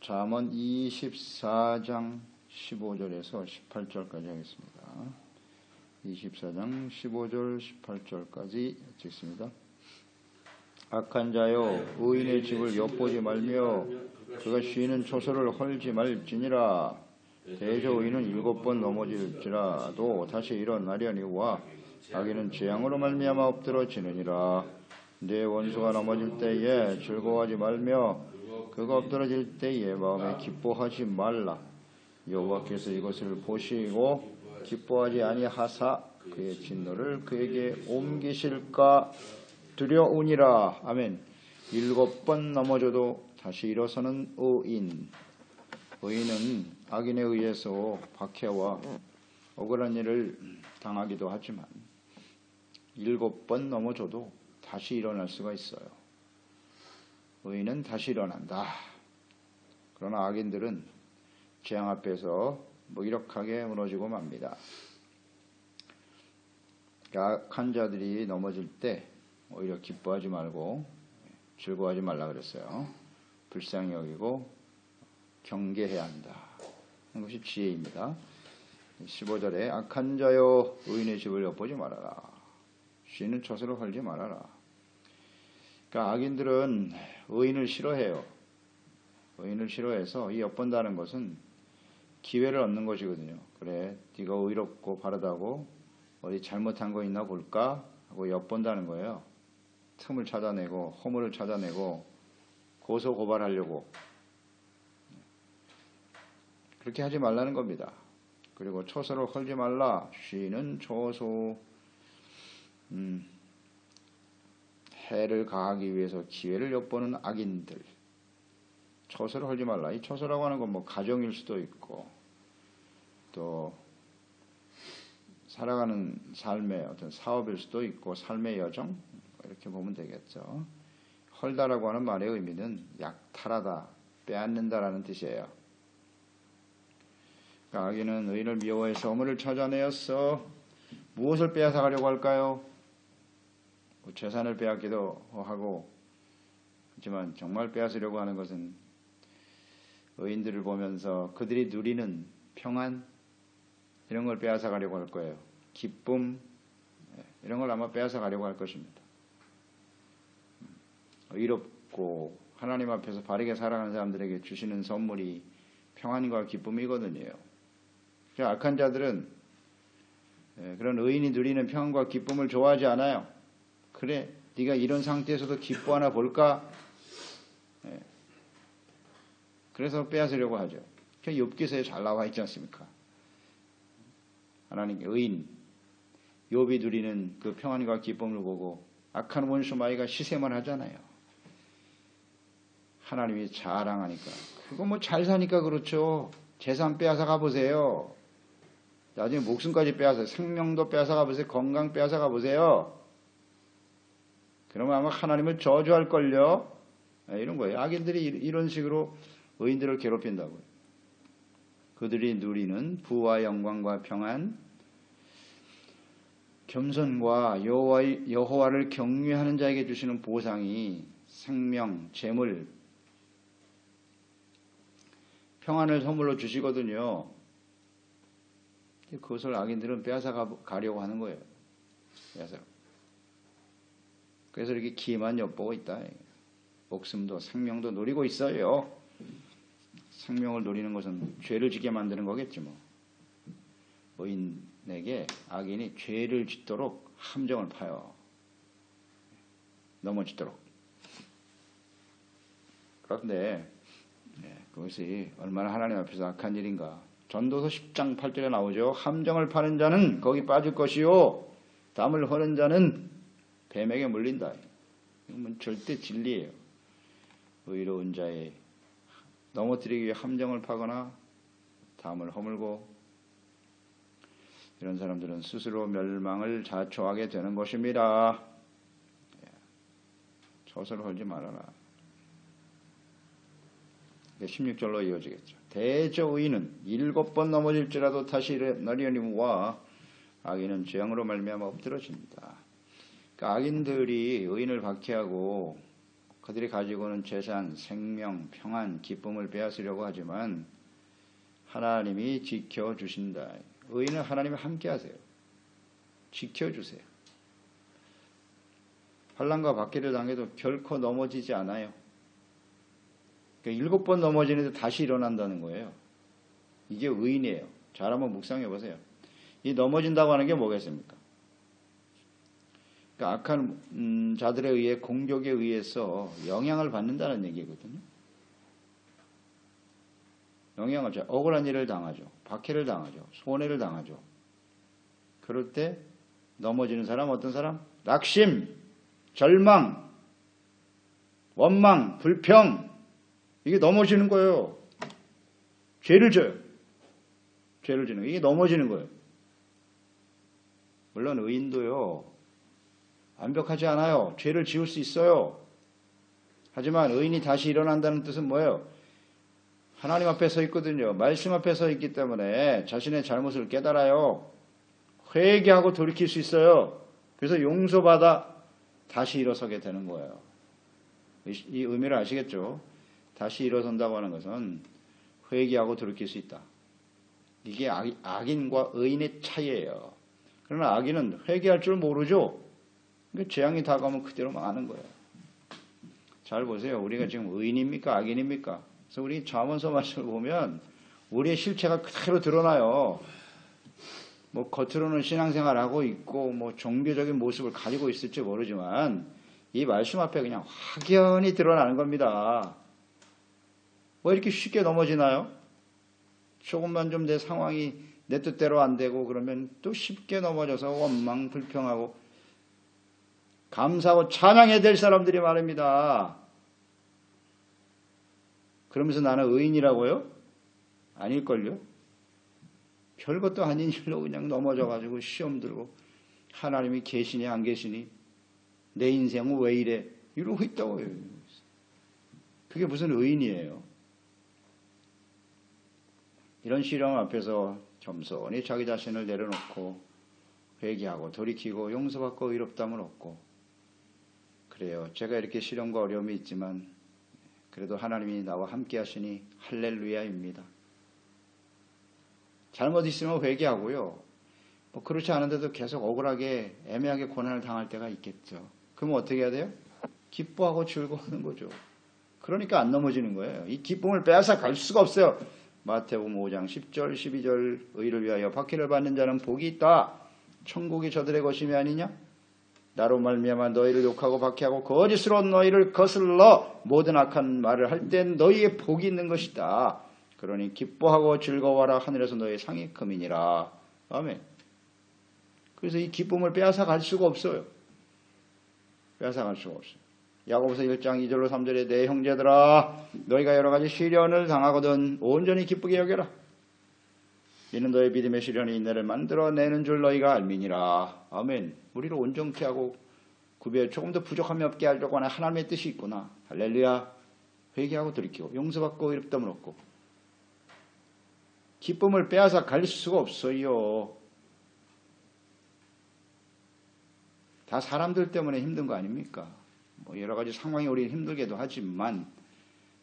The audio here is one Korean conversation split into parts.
잠언 24장 15절에서 18절까지 하겠습니다. 24장 15절 18절까지 읽겠습니다. 악한 자여 의인의 집을 엿보지 말며 그가 쉬는 초소를 헐지 말지니라. 대저 의인은 7번 넘어질지라도 다시 일어나려니와 악인은 재앙으로 말미암아 엎드러지느니라. 내 원수가 넘어질 때에 즐거워하지 말며 그가 엎드러질 때에 마음에 기뻐하지 말라. 여호와께서 이것을 보시고 기뻐하지 아니하사 그의 진노를 그에게 옮기실까 두려우니라. 아멘. 7번 넘어져도 다시 일어서는 의인. 의인은 악인에 의해서 박해와 억울한 일을 당하기도 하지만 7번 넘어져도 다시 일어날 수가 있어요. 의인은 다시 일어난다. 그러나 악인들은 재앙 앞에서 무기력하게 무너지고 맙니다. 악한 자들이 넘어질 때 오히려 기뻐하지 말고 즐거워하지 말라 그랬어요. 불쌍히 여기고 경계해야 한다. 이것이 지혜입니다. 15절에 악한 자여 의인의 집을 엿보지 말아라. 쉬는 초소를 헐지 말아라. 그러니까 악인들은 의인을 싫어해요. 의인을 싫어해서 이 엿본다는 것은 기회를 얻는 것이거든요. 그래, 네가 의롭고 바르다고 어디 잘못한 거 있나 볼까 하고 엿본다는 거예요. 틈을 찾아내고 허물을 찾아내고 고소 고발하려고. 그렇게 하지 말라는 겁니다. 그리고 초소를 헐지 말라. 쉬는 초소. 해를 가하기 위해서 기회를 엿보는 악인들. 초소를 헐지 말라. 이 초소라고 하는 건 뭐 가정일 수도 있고 또 살아가는 삶의 어떤 사업일 수도 있고 삶의 여정 이렇게 보면 되겠죠. 헐다라고 하는 말의 의미는 약탈하다, 빼앗는다라는 뜻이에요. 그러니까 악인은 의인을 미워해서 허물을 찾아내었어. 무엇을 빼앗아가려고 할까요? 재산을 빼앗기도 하고 하지만 정말 빼앗으려고 하는 것은 의인들을 보면서 그들이 누리는 평안 이런 걸 빼앗아 가려고 할 거예요. 기쁨 이런 걸 아마 빼앗아 가려고 할 것입니다. 의롭고 하나님 앞에서 바르게 살아가는 사람들에게 주시는 선물이 평안과 기쁨이거든요. 악한 자들은 그런 의인이 누리는 평안과 기쁨을 좋아하지 않아요. 그래, 네가 이런 상태에서도 기뻐하나 볼까? 그래서 빼앗으려고 하죠. 욥기서에 잘 나와 있지 않습니까? 하나님의 의인, 욥이 누리는 그 평안과 기쁨을 보고 악한 원수 마귀가 시샘을 하잖아요. 하나님이 자랑하니까. 그거 뭐 잘 사니까 그렇죠. 재산 빼앗아 가보세요. 나중에 목숨까지 빼앗아, 생명도 빼앗아 가보세요. 건강 빼앗아 가보세요. 그러면 아마 하나님을 저주할걸요. 이런 거예요. 악인들이 이런 식으로 의인들을 괴롭힌다고요. 그들이 누리는 부와 영광과 평안, 겸손과 여호와를 경외하는 자에게 주시는 보상이 생명, 재물, 평안을 선물로 주시거든요. 그것을 악인들은 빼앗아 가려고 하는 거예요. 그래서 이렇게 기만 엿보고 있다. 목숨도 생명도 노리고 있어요. 생명을 노리는 것은 죄를 짓게 만드는 거겠지 뭐. 의인에게 악인이 죄를 짓도록 함정을 파요. 넘어지도록. 그런데 그것이 얼마나 하나님 앞에서 악한 일인가. 전도서 10장 8절에 나오죠. 함정을 파는 자는 거기 빠질 것이요 담을 허는 자는 뱀에게 물린다. 이건 절대 진리예요. 의로운 자의 넘어뜨리기 위해 함정을 파거나 담을 허물고 이런 사람들은 스스로 멸망을 자초하게 되는 것입니다. 초소를 헐지 말아라. 16절로 이어지겠죠. 대저 의인은 7번 넘어질지라도 다시 일어나려니와 악인은 재앙으로 말미암아 엎드러진다. 그러니까 악인들이 의인을 박해하고 그들이 가지고는 재산, 생명, 평안, 기쁨을 빼앗으려고 하지만 하나님이 지켜주신다. 의인은 하나님이 함께 하세요. 지켜주세요. 환난과 박해를 당해도 결코 넘어지지 않아요. 그러니까 7번 넘어지는데 다시 일어난다는 거예요. 이게 의인이에요. 잘 한번 묵상해 보세요. 이 넘어진다고 하는 게 뭐겠습니까? 그러니까 악한 자들에 의해 공격에 의해서 영향을 받는다는 얘기거든요. 영향을 억울한 일을 당하죠. 박해를 당하죠. 손해를 당하죠. 그럴 때 넘어지는 사람 어떤 사람? 낙심, 절망, 원망, 불평 이게 넘어지는 거예요. 죄를 져요. 죄를 지는 거. 이게 넘어지는 거예요. 물론 의인도요. 완벽하지 않아요. 죄를 지을 수 있어요. 하지만 의인이 다시 일어난다는 뜻은 뭐예요? 하나님 앞에 서 있거든요. 말씀 앞에 서 있기 때문에 자신의 잘못을 깨달아요. 회개하고 돌이킬 수 있어요. 그래서 용서받아 다시 일어서게 되는 거예요. 이 의미를 아시겠죠? 다시 일어선다고 하는 것은 회개하고 돌이킬 수 있다. 이게 악인과 의인의 차이예요. 그러나 악인은 회개할 줄 모르죠. 그러니까 재앙이 다가오면 그대로 마는 거예요. 잘 보세요. 우리가 지금 의인입니까? 악인입니까? 그래서 우리 잠언서 말씀을 보면 우리의 실체가 그대로 드러나요. 뭐 겉으로는 신앙생활하고 있고 뭐 종교적인 모습을 가지고 있을지 모르지만 이 말씀 앞에 그냥 확연히 드러나는 겁니다. 왜 이렇게 쉽게 넘어지나요? 조금만 좀 내 상황이 내 뜻대로 안 되고 그러면 또 쉽게 넘어져서 원망, 불평하고 감사하고 찬양해야 될 사람들이 말입니다. 그러면서 나는 의인이라고요? 아닐걸요? 별것도 아닌 일로 그냥 넘어져가지고 시험 들고 하나님이 계시니 안 계시니 내 인생은 왜 이래? 이러고 있다고요. 그게 무슨 의인이에요? 이런 시련 앞에서 겸손히 자기 자신을 내려놓고 회개하고 돌이키고 용서받고 의롭다함을 얻고 그래요. 제가 이렇게 시련과 어려움이 있지만 그래도 하나님이 나와 함께 하시니 할렐루야입니다. 잘못 있으면 회개하고요. 뭐 그렇지 않은데도 계속 억울하게 애매하게 고난을 당할 때가 있겠죠. 그럼 어떻게 해야 돼요? 기뻐하고 즐거워하는 거죠. 그러니까 안 넘어지는 거예요. 이 기쁨을 빼앗아 갈 수가 없어요. 마태복음 5장 10절 12절 의를 위하여 박해를 받는 자는 복이 있다. 천국이 저들의 것임이 아니냐? 나로 말미암아 너희를 욕하고 박해하고 거짓으로 너희를 거슬러 모든 악한 말을 할 때 너희의 복이 있는 것이다. 그러니 기뻐하고 즐거워하라. 하늘에서 너희의 상이 금이니라. 아멘. 그래서 이 기쁨을 빼앗아 갈 수가 없어요. 빼앗아 갈 수가 없어요. 야고보서 1장 2절로 3절에 내 형제들아 너희가 여러 가지 시련을 당하거든 온전히 기쁘게 여겨라. 이는 너희 믿음의 시련이 인내를 만들어내는 줄 너희가 알미니라. 아멘. 우리를 온전케 하고 구별 조금 더 부족함이 없게 하려고 하는 하나님의 뜻이 있구나. 할렐루야. 회개하고 돌이키고 용서받고 의롭다함을 얻고 기쁨을 빼앗아 갈 수가 없어요. 다 사람들 때문에 힘든 거 아닙니까? 뭐 여러 가지 상황이 우리를 힘들게도 하지만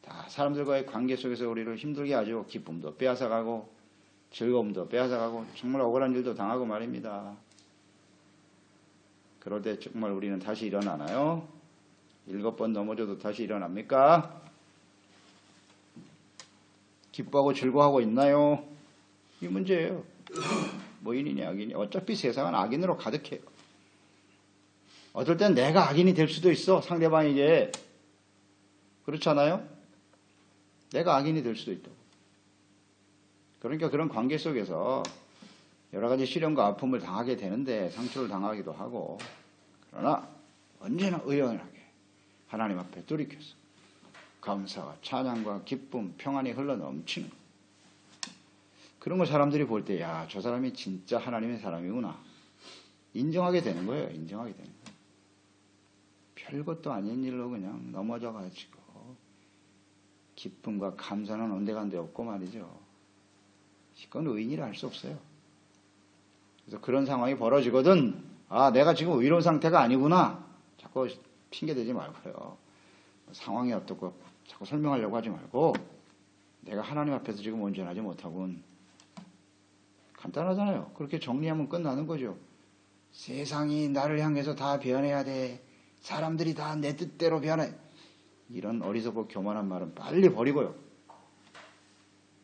다 사람들과의 관계 속에서 우리를 힘들게 하죠. 기쁨도 빼앗아가고 즐거움도 빼앗아가고 정말 억울한 일도 당하고 말입니다. 그럴 때 정말 우리는 다시 일어나나요? 7번 넘어져도 다시 일어납니까? 기뻐하고 즐거워하고 있나요? 이 문제예요. 의인이냐 악인이냐. 어차피 세상은 악인으로 가득해요. 어떨 땐 내가 악인이 될 수도 있어. 상대방이 이제 그렇잖아요. 내가 악인이 될 수도 있다고. 그러니까 그런 관계 속에서 여러 가지 시련과 아픔을 당하게 되는데 상처를 당하기도 하고 그러나 언제나 의연하게 하나님 앞에 돌이켜서 감사와 찬양과 기쁨, 평안이 흘러넘치는 것. 그런 걸 사람들이 볼 때 야, 저 사람이 진짜 하나님의 사람이구나. 인정하게 되는 거예요. 인정하게 되는 거예요. 별것도 아닌 일로 그냥 넘어져가지고 기쁨과 감사는 온데간데 없고 말이죠. 그건 의인이라 할 수 없어요. 그래서 그런 상황이 벌어지거든 아 내가 지금 의로운 상태가 아니구나 자꾸 핑계대지 말고요. 상황이 어떻고 자꾸 설명하려고 하지 말고 내가 하나님 앞에서 지금 온전하지 못하군. 간단하잖아요. 그렇게 정리하면 끝나는 거죠. 세상이 나를 향해서 다 변해야 돼. 사람들이 다 내 뜻대로 변해. 이런 어리석고 교만한 말은 빨리 버리고요.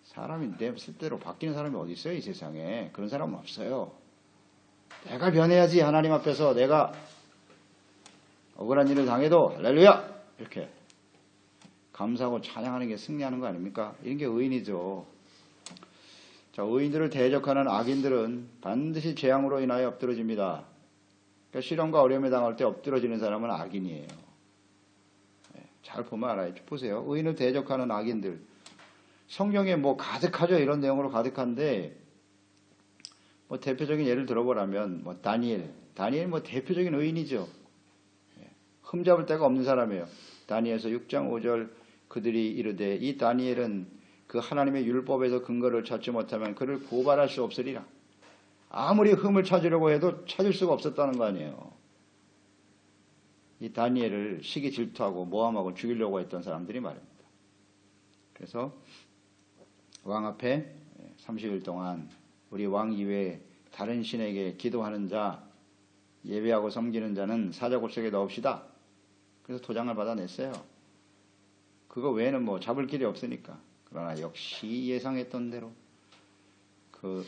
사람이 내 뜻대로 바뀌는 사람이 어디 있어요, 이 세상에. 그런 사람은 없어요. 내가 변해야지. 하나님 앞에서 내가 억울한 일을 당해도 할렐루야 이렇게 감사하고 찬양하는 게 승리하는 거 아닙니까? 이런 게 의인이죠. 자, 의인들을 대적하는 악인들은 반드시 재앙으로 인하여 엎드러집니다. 그러니까 시련과 어려움에 당할 때 엎드러지는 사람은 악인이에요. 잘 보면 알아요. 보세요. 의인을 대적하는 악인들. 성경에 뭐 가득하죠. 이런 내용으로 가득한데 뭐 대표적인 예를 들어보라면 뭐 다니엘 뭐 대표적인 의인이죠. 흠잡을 데가 없는 사람이에요. 다니엘서 6장 5절 그들이 이르되 이 다니엘은 그 하나님의 율법에서 근거를 찾지 못하면 그를 고발할 수 없으리라. 아무리 흠을 찾으려고 해도 찾을 수가 없었다는 거 아니에요. 이 다니엘을 시기 질투하고 모함하고 죽이려고 했던 사람들이 말입니다. 그래서 왕 앞에 30일 동안 우리 왕 이외에 다른 신에게 기도하는 자, 예배하고 섬기는 자는 사자굴 속에 넣읍시다. 그래서 도장을 받아냈어요. 그거 외에는 뭐 잡을 길이 없으니까. 그러나 역시 예상했던 대로 그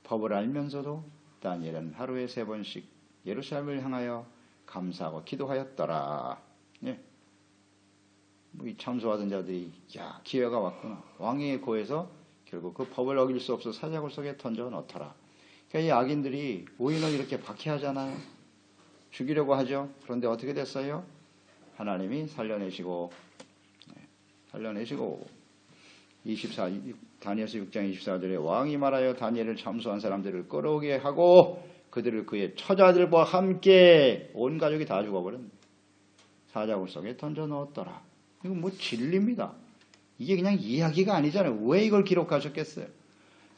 법을 알면서도 다니엘은 하루에 3번씩 예루살렘을 향하여 감사하고 기도하였더라. 예. 뭐 이 참소하던 자들이 야 기회가 왔구나. 왕의 고에서 결국 그 법을 어길 수 없어 사자굴 속에 던져 넣더라. 그러니까 이 악인들이 의인을 이렇게 박해하잖아요. 죽이려고 하죠. 그런데 어떻게 됐어요? 하나님이 살려내시고 다니엘서 6장 24절에 왕이 말하여 다니엘을 참소한 사람들을 끌어오게 하고 그들을 그의 처자들과 함께 온 가족이 다 죽어버린 사자굴 속에 던져 넣었더라. 이건 뭐 진리입니다. 이게 그냥 이야기가 아니잖아요. 왜 이걸 기록하셨겠어요?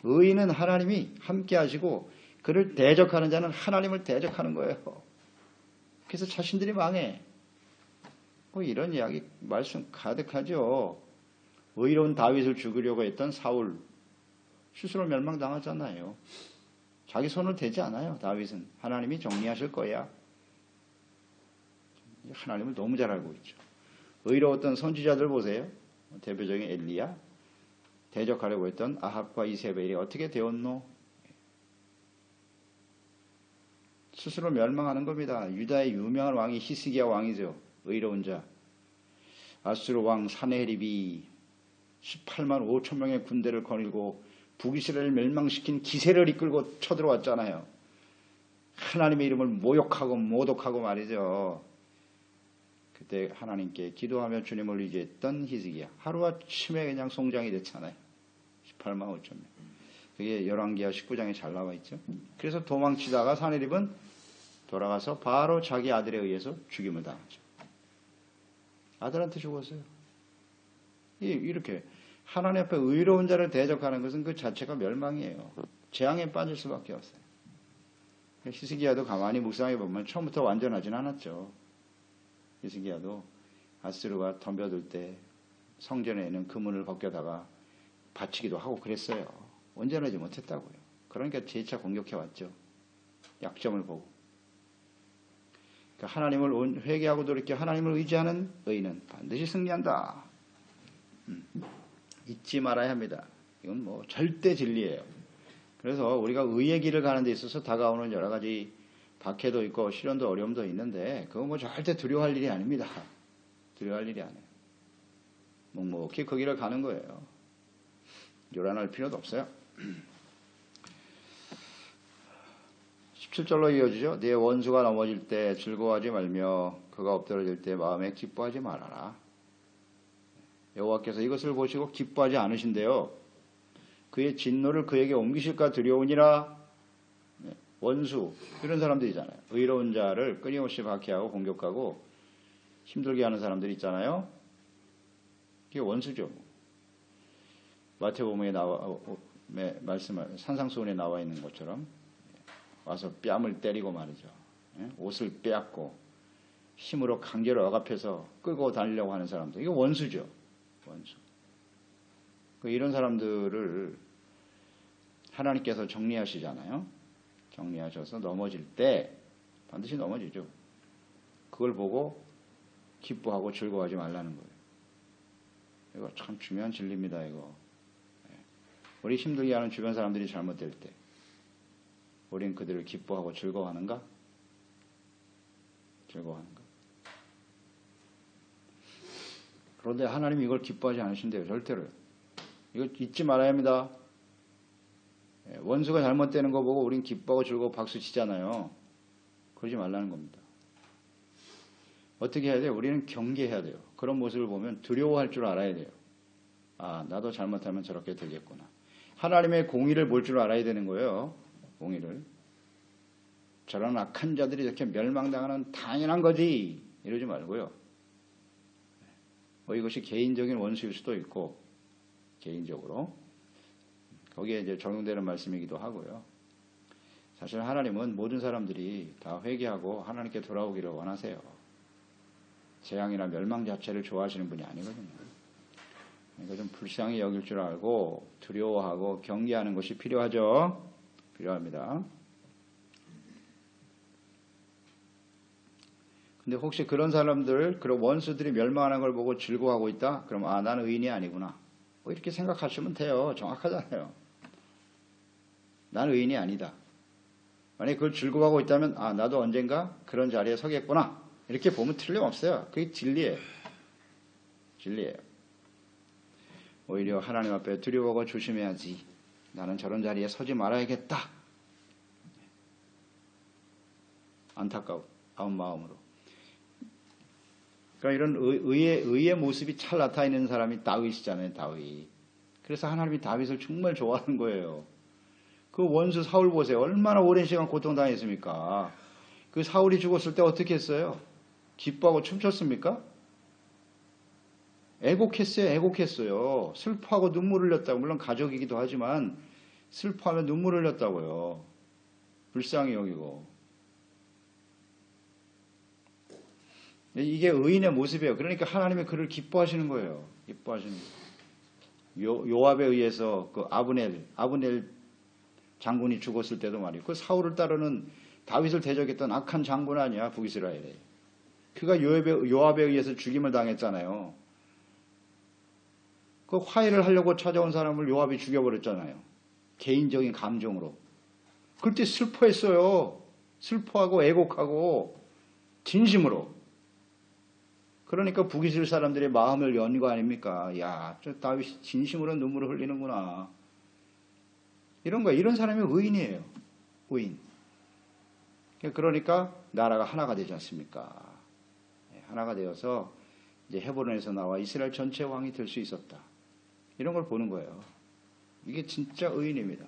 의인은 하나님이 함께 하시고 그를 대적하는 자는 하나님을 대적하는 거예요. 그래서 자신들이 망해. 뭐 이런 이야기 말씀 가득하죠. 의로운 다윗을 죽이려고 했던 사울 스스로 멸망당하잖아요. 자기 손을 대지 않아요. 다윗은 하나님이 정리하실 거야. 하나님을 너무 잘 알고 있죠. 의로웠던 선지자들 보세요. 대표적인 엘리야, 대적하려고 했던 아합과 이세벨이 어떻게 되었노? 스스로 멸망하는 겁니다. 유다의 유명한 왕이 히스기야 왕이죠. 의로운 자. 아수르 왕 사네헤립이 18만 5천 명의 군대를 거닐고 북이스라엘을 멸망시킨 기세를 이끌고 쳐들어왔잖아요. 하나님의 이름을 모욕하고 모독하고 말이죠. 그때 하나님께 기도하며 주님을 의지했던 히스기야. 하루아침에 그냥 송장이 됐잖아요. 18만 5천 명. 그게 열왕기하 19장에 잘 나와 있죠. 그래서 도망치다가 사네립은 돌아가서 바로 자기 아들에 의해서 죽임을 당하죠. 아들한테 죽었어요. 이렇게 하나님 앞에 의로운 자를 대적하는 것은 그 자체가 멸망이에요. 재앙에 빠질 수밖에 없어요. 히스기야도 가만히 묵상해 보면 처음부터 완전하진 않았죠. 히스기야도 아수르가 덤벼들 때 성전에 있는 금문을 벗겨다가 바치기도 하고 그랬어요. 온전하지 못했다고요. 그러니까 재차 공격해왔죠. 약점을 보고. 그러니까 하나님을 회개하고 돌이켜 하나님을 의지하는 의인은 반드시 승리한다. 잊지 말아야 합니다. 이건 뭐 절대 진리예요. 그래서 우리가 의의 길을 가는 데 있어서 다가오는 여러 가지 박해도 있고 시련도 어려움도 있는데 그건 뭐 절대 두려워할 일이 아닙니다. 두려워할 일이 아니에요. 묵묵히 그 길을 가는 거예요. 요란할 필요도 없어요. 17절로 이어지죠. 네 원수가 넘어질 때 즐거워하지 말며 그가 엎드러질 때 마음에 기뻐하지 말아라. 여호와께서 이것을 보시고 기뻐하지 않으신대요. 그의 진노를 그에게 옮기실까 두려우니라. 원수 이런 사람들이잖아요. 의로운 자를 끊임없이 박해하고 공격하고 힘들게 하는 사람들이 있잖아요. 이게 원수죠. 마태복음에 말씀 산상수훈에 나와 있는 것처럼 와서 뺨을 때리고 말이죠. 옷을 빼앗고 힘으로 강제로 억압해서 끌고 다니려고 하는 사람들. 이거 원수죠. 원수. 이런 사람들을 하나님께서 정리하시잖아요. 정리하셔서 넘어질 때 반드시 넘어지죠. 그걸 보고 기뻐하고 즐거워하지 말라는 거예요. 이거 참 중요한 진리입니다. 이거. 우리 힘들게 하는 주변 사람들이 잘못될 때 우린 그들을 기뻐하고 즐거워하는가? 즐거워하는가? 그런데 하나님이 이걸 기뻐하지 않으신대요. 절대로. 이거 잊지 말아야 합니다. 원수가 잘못되는 거 보고 우린 기뻐하고 즐거워 박수 치잖아요. 그러지 말라는 겁니다. 어떻게 해야 돼요? 우리는 경계해야 돼요. 그런 모습을 보면 두려워할 줄 알아야 돼요. 아, 나도 잘못하면 저렇게 되겠구나. 하나님의 공의를 볼 줄 알아야 되는 거예요. 공의를. 저런 악한 자들이 이렇게 멸망당하는 당연한 거지. 이러지 말고요. 이것이 개인적인 원수일 수도 있고, 개인적으로. 거기에 이제 적용되는 말씀이기도 하고요. 사실 하나님은 모든 사람들이 다 회개하고 하나님께 돌아오기를 원하세요. 재앙이나 멸망 자체를 좋아하시는 분이 아니거든요. 그러니까 좀 불쌍히 여길 줄 알고 두려워하고 경계하는 것이 필요하죠. 필요합니다. 근데 혹시 그런 사람들, 그런 원수들이 멸망하는 걸 보고 즐거워하고 있다? 그럼 아, 나는 의인이 아니구나. 이렇게 생각하시면 돼요. 정확하잖아요. 나는 의인이 아니다. 만약에 그걸 즐거워하고 있다면 아, 나도 언젠가 그런 자리에 서겠구나. 이렇게 보면 틀림없어요. 그게 진리예요. 진리예요. 오히려 하나님 앞에 두려워하고 조심해야지. 나는 저런 자리에 서지 말아야겠다. 안타까운 마음으로. 그러니까 이런 의의 모습이 잘 나타나는 사람이 다윗이잖아요. 다윗. 그래서 하나님이 다윗을 정말 좋아하는 거예요. 그 원수 사울 보세요. 얼마나 오랜 시간 고통당했습니까? 그 사울이 죽었을 때 어떻게 했어요? 기뻐하고 춤췄습니까? 애곡했어요. 슬퍼하고 눈물 흘렸다고. 물론 가족이기도 하지만 슬퍼하며 눈물 흘렸다고요. 불쌍히 여기고. 이게 의인의 모습이에요. 그러니까 하나님이 그를 기뻐하시는 거예요. 기뻐하시는 거예요. 요압에 의해서 그 아브넬 장군이 죽었을 때도 말이에요. 그 사울을 따르는 다윗을 대적했던 악한 장군 아니야, 북이스라엘에. 그가 요압에 의해서 죽임을 당했잖아요. 그 화해를 하려고 찾아온 사람을 요압이 죽여버렸잖아요. 개인적인 감정으로. 그때 슬퍼했어요. 슬퍼하고 애곡하고 진심으로. 그러니까 북이스라엘 사람들의 마음을 연 거 아닙니까? 야, 저 다윗이 진심으로 눈물을 흘리는구나. 이런 거예요. 이런 사람이 의인이에요. 의인. 그러니까 나라가 하나가 되지 않습니까? 하나가 되어서 이제 헤브론에서 나와 이스라엘 전체 왕이 될 수 있었다. 이런 걸 보는 거예요. 이게 진짜 의인입니다.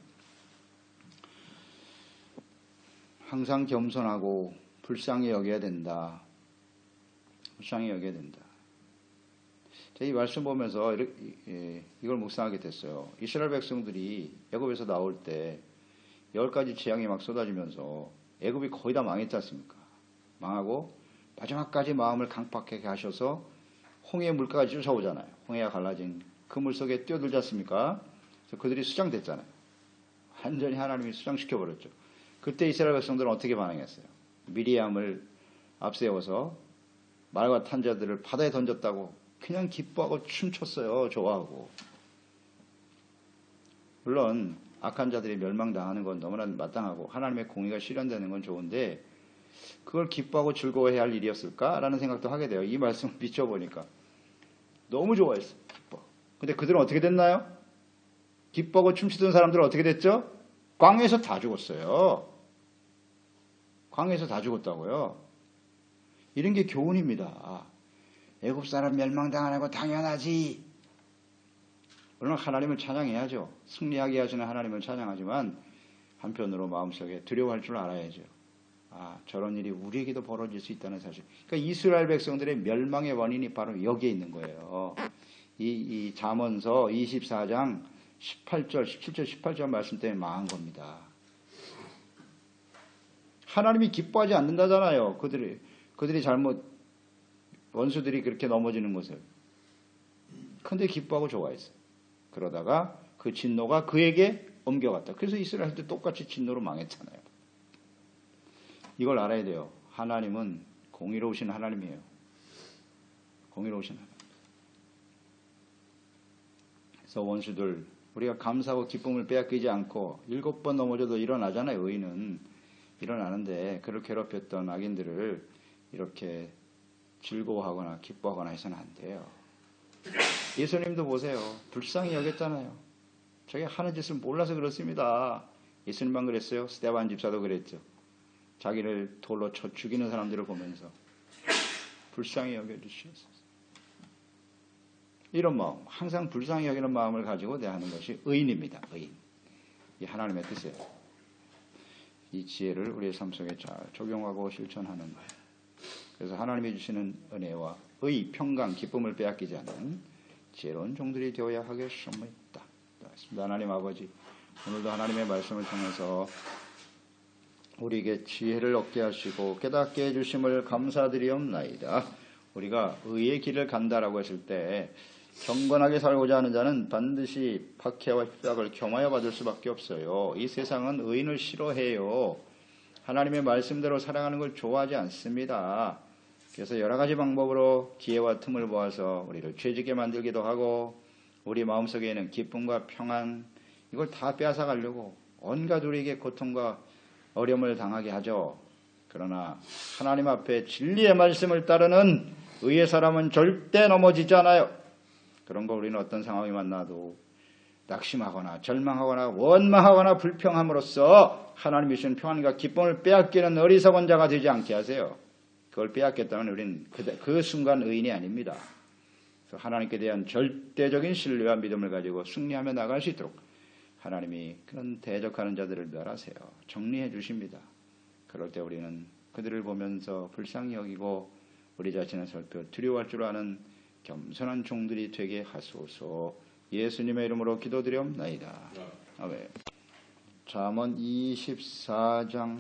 항상 겸손하고 불쌍히 여겨야 된다. 불쌍히 여겨야 된다. 제가 이 말씀 보면서 이걸 묵상하게 됐어요. 이스라엘 백성들이 애굽에서 나올 때 10가지 재앙이 막 쏟아지면서 애굽이 거의 다 망했지 않습니까? 망하고 마지막까지 마음을 강팍하게 하셔서 홍해의 물가가 쫓아오잖아요. 홍해가 갈라진 그 물 속에 뛰어들지 않습니까? 그래서 그들이 수장됐잖아요. 완전히 하나님이 수장시켜버렸죠. 그때 이스라엘 백성들은 어떻게 반응했어요? 미리암을 앞세워서 말과 탄 자들을 바다에 던졌다고 그냥 기뻐하고 춤췄어요. 좋아하고. 물론 악한 자들이 멸망당하는 건 너무나 마땅하고 하나님의 공의가 실현되는 건 좋은데 그걸 기뻐하고 즐거워해야 할 일이었을까라는 생각도 하게 돼요. 이 말씀을 비춰보니까 너무 좋아했어요. 기뻐. 근데 그들은 어떻게 됐나요? 기뻐하고 춤추던 사람들은 어떻게 됐죠? 광야에서 다 죽었어요. 광야에서 다 죽었다고요. 이런 게 교훈입니다. 애굽 사람 멸망당하는 거 당연하지. 물론 하나님을 찬양해야죠. 승리하게 하시는 하나님을 찬양하지만 한편으로 마음속에 두려워할 줄 알아야죠. 아, 저런 일이 우리에게도 벌어질 수 있다는 사실. 그러니까 이스라엘 백성들의 멸망의 원인이 바로 여기에 있는 거예요. 이 잠언서 24장 18절, 17절, 18절 말씀 때문에 망한 겁니다. 하나님이 기뻐하지 않는다잖아요. 그들이 원수들이 그렇게 넘어지는 것을. 근데 기뻐하고 좋아했어요. 그러다가 그 진노가 그에게 옮겨갔다. 그래서 이스라엘도 똑같이 진노로 망했잖아요. 이걸 알아야 돼요. 하나님은 공의로우신 하나님이에요. 공의로우신 하나님. 그래서 원수들, 우리가 감사하고 기쁨을 빼앗기지 않고 7번 넘어져도 일어나잖아요. 의인은 일어나는데 그를 괴롭혔던 악인들을 이렇게 즐거워하거나 기뻐하거나 해서는 안 돼요. 예수님도 보세요. 불쌍히 여겼잖아요. 저게 하는 짓을 몰라서 그렇습니다. 예수님만 그랬어요? 스데반 집사도 그랬죠. 자기를 돌로 쳐 죽이는 사람들을 보면서 불쌍히 여겨주시옵소서. 이런 마음, 항상 불쌍히 여기는 마음을 가지고 대하는 것이 의인입니다. 의인. 이 하나님의 뜻이에요. 이 지혜를 우리의 삶 속에 잘 적용하고 실천하는 거예요. 그래서 하나님이 주시는 은혜와 의, 평강, 기쁨을 빼앗기지 않는 지혜로운 종들이 되어야 하겠습니다. 하나님 아버지, 오늘도 하나님의 말씀을 통해서 우리에게 지혜를 얻게 하시고 깨닫게 해주심을 감사드리옵나이다. 우리가 의의 길을 간다라고 했을 때 경건하게 살고자 하는 자는 반드시 박해와 핍박을 겸하여 받을 수밖에 없어요. 이 세상은 의인을 싫어해요. 하나님의 말씀대로 살아가는 걸 좋아하지 않습니다. 그래서 여러 가지 방법으로 기회와 틈을 모아서 우리를 죄짓게 만들기도 하고 우리 마음속에 있는 기쁨과 평안 이걸 다 빼앗아 가려고 온갖 우리에게 고통과 어려움을 당하게 하죠. 그러나 하나님 앞에 진리의 말씀을 따르는 의의 사람은 절대 넘어지지 않아요. 그런 거 우리는 어떤 상황이 만나도 낙심하거나 절망하거나 원망하거나 불평함으로써 하나님이 주신 평안과 기쁨을 빼앗기는 어리석은 자가 되지 않게 하세요. 그걸 빼앗겼다면 우리는 그 순간 의인이 아닙니다. 그래서 하나님께 대한 절대적인 신뢰와 믿음을 가지고 승리하며 나갈 수 있도록 하나님이 그런 대적하는 자들을 멸하세요. 정리해 주십니다. 그럴 때 우리는 그들을 보면서 불쌍히 여기고 우리 자신을 살펴 두려워할 줄 아는 겸손한 종들이 되게 하소서. 예수님의 이름으로 기도드리옵나이다. 아멘. 잠언 24장